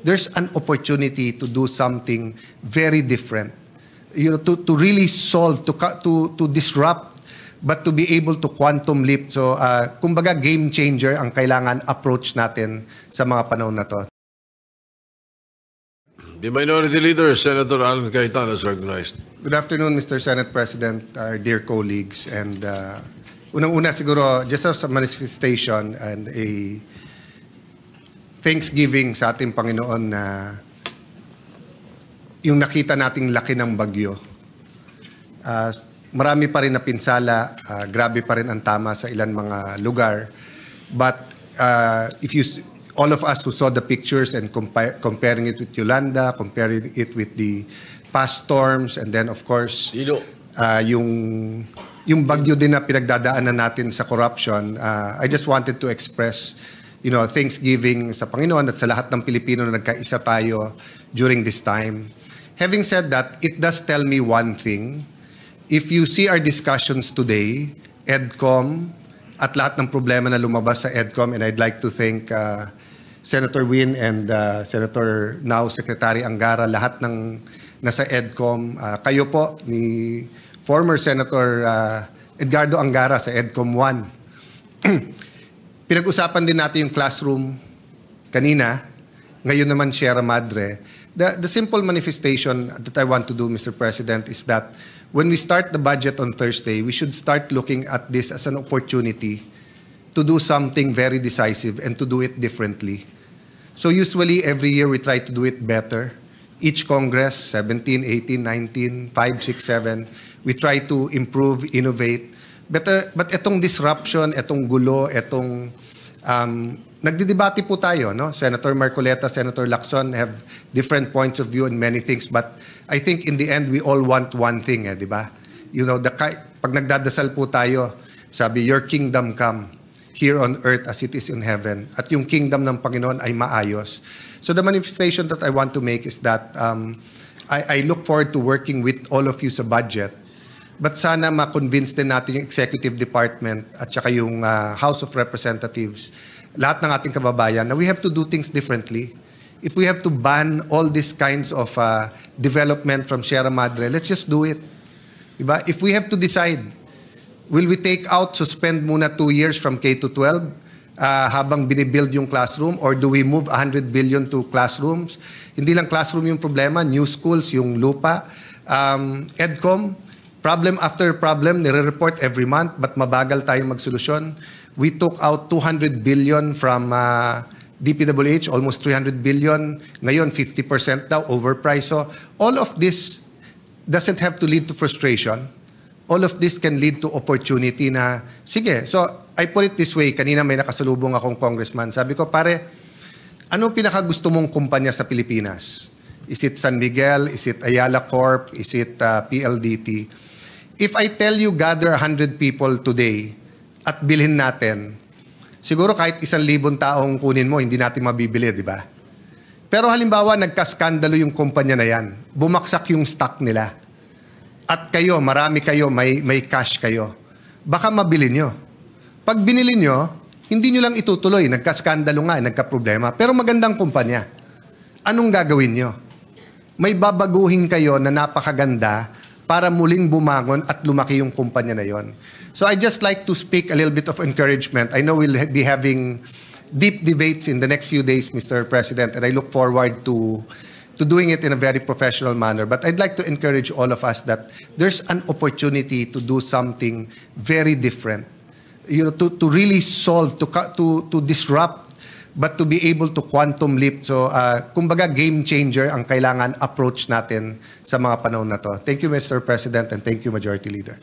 there's an opportunity to do something very different. To really solve, to disrupt, but to be able to quantum leap. So, kumbaga game changer ang kailangan approach natin sa mga panahon na to. The Minority Leader, Senator Alan Cayetano, is recognized. Good afternoon, Mr. Senate President, our dear colleagues. And unang-una siguro, just as a manifestation and a thanksgiving sa ating Panginoon na yung nakita nating laki ng bagyo. Marami pa rin na pinsala, grabe pa rin ang tama sa ilan mga lugar. But all of us who saw the pictures and comparing it with Yolanda, comparing it with the past storms, and then of course, yung bagyo din na pinagdadaanan natin sa corruption, I just wanted to express thanksgiving sa Panginoon at sa lahat ng Pilipino na nagkaisa tayo during this time. Having said that, it does tell me one thing. If you see our discussions today, EDCOM, at lahat ng problema na lumabas sa EDCOM, and I'd like to thank Senator Win and Senator now Secretary Angara, lahat ng nasa EDCOM. Kayo po ni former Senator Edgardo Angara sa EDCOM 1. Pinag-usapan din natin yung classroom kanina, ngayon naman Sierra Madre. The simple manifestation that I want to do, Mr. President, is that when we start the budget on Thursday, we should start looking at this as an opportunity to do something very decisive and to do it differently. So usually every year we try to do it better. Each Congress, 17, 18, 19, 5, 6, 7, we try to improve, innovate. But itong disruption, itong gulo, itong nagdidebate po tayo, no? Senator Marcoleta, Senator Lacson have different points of view on many things, but I think in the end we all want one thing, di ba? Pag nagdadasal po tayo, sabi, your kingdom come here on earth as it is in heaven. At yung kingdom ng Panginoon ay maayos. So the manifestation that I want to make is that I look forward to working with all of you sa budget. But sana ma-convince din natin yung executive department at saka yung House of Representatives, lahat ng ating kababayan, na we have to do things differently. If we have to ban all these kinds of development from Sierra Madre, let's just do it. Diba? If we have to decide, will we take out, suspend muna 2 years from K-12 habang binibuild yung classroom, or do we move 100 billion to classrooms? Hindi lang classroom yung problema, new schools, yung lupa. EDCOM, problem after problem, nire-report every month, but mabagal tayong magsolusyon. We took out 200 billion from DPWH, almost 300 billion. Ngayon, 50% daw, overpriced. So all of this doesn't have to lead to frustration. All of this can lead to opportunity na, sige, so I put it this way, kanina may nakasalubong akong congressman. Sabi ko, pare, anong pinakagusto mong kumpanya sa Pilipinas? Is it San Miguel? Is it Ayala Corp? Is it PLDT? If I tell you gather 100 people today at bilhin natin, siguro kahit 1,000 taong kunin mo, hindi natin mabibili, di ba? Pero halimbawa, nagkaskandalo yung kumpanya na yan. Bumaksak yung stock nila. At kayo, marami kayo, may cash kayo. Baka mabili nyo. Pag binili nyo, hindi nyo lang itutuloy. Nagkaskandalo nga, nagkaproblema. Pero magandang kumpanya. Anong gagawin nyo? May babaguhin kayo na napakaganda para muling bumangon at lumaki yung kumpanya na yon. So I just like to speak a little bit of encouragement. I know we'll be having deep debates in the next few days, Mr. President, and I look forward to doing it in a very professional manner. But I'd like to encourage all of us that there's an opportunity to do something very different. To really solve, to disrupt, but to be able to quantum leap. So, kumbaga game changer ang kailangan approach natin sa mga panahon na to. Thank you, Mr. President, and thank you, Majority Leader.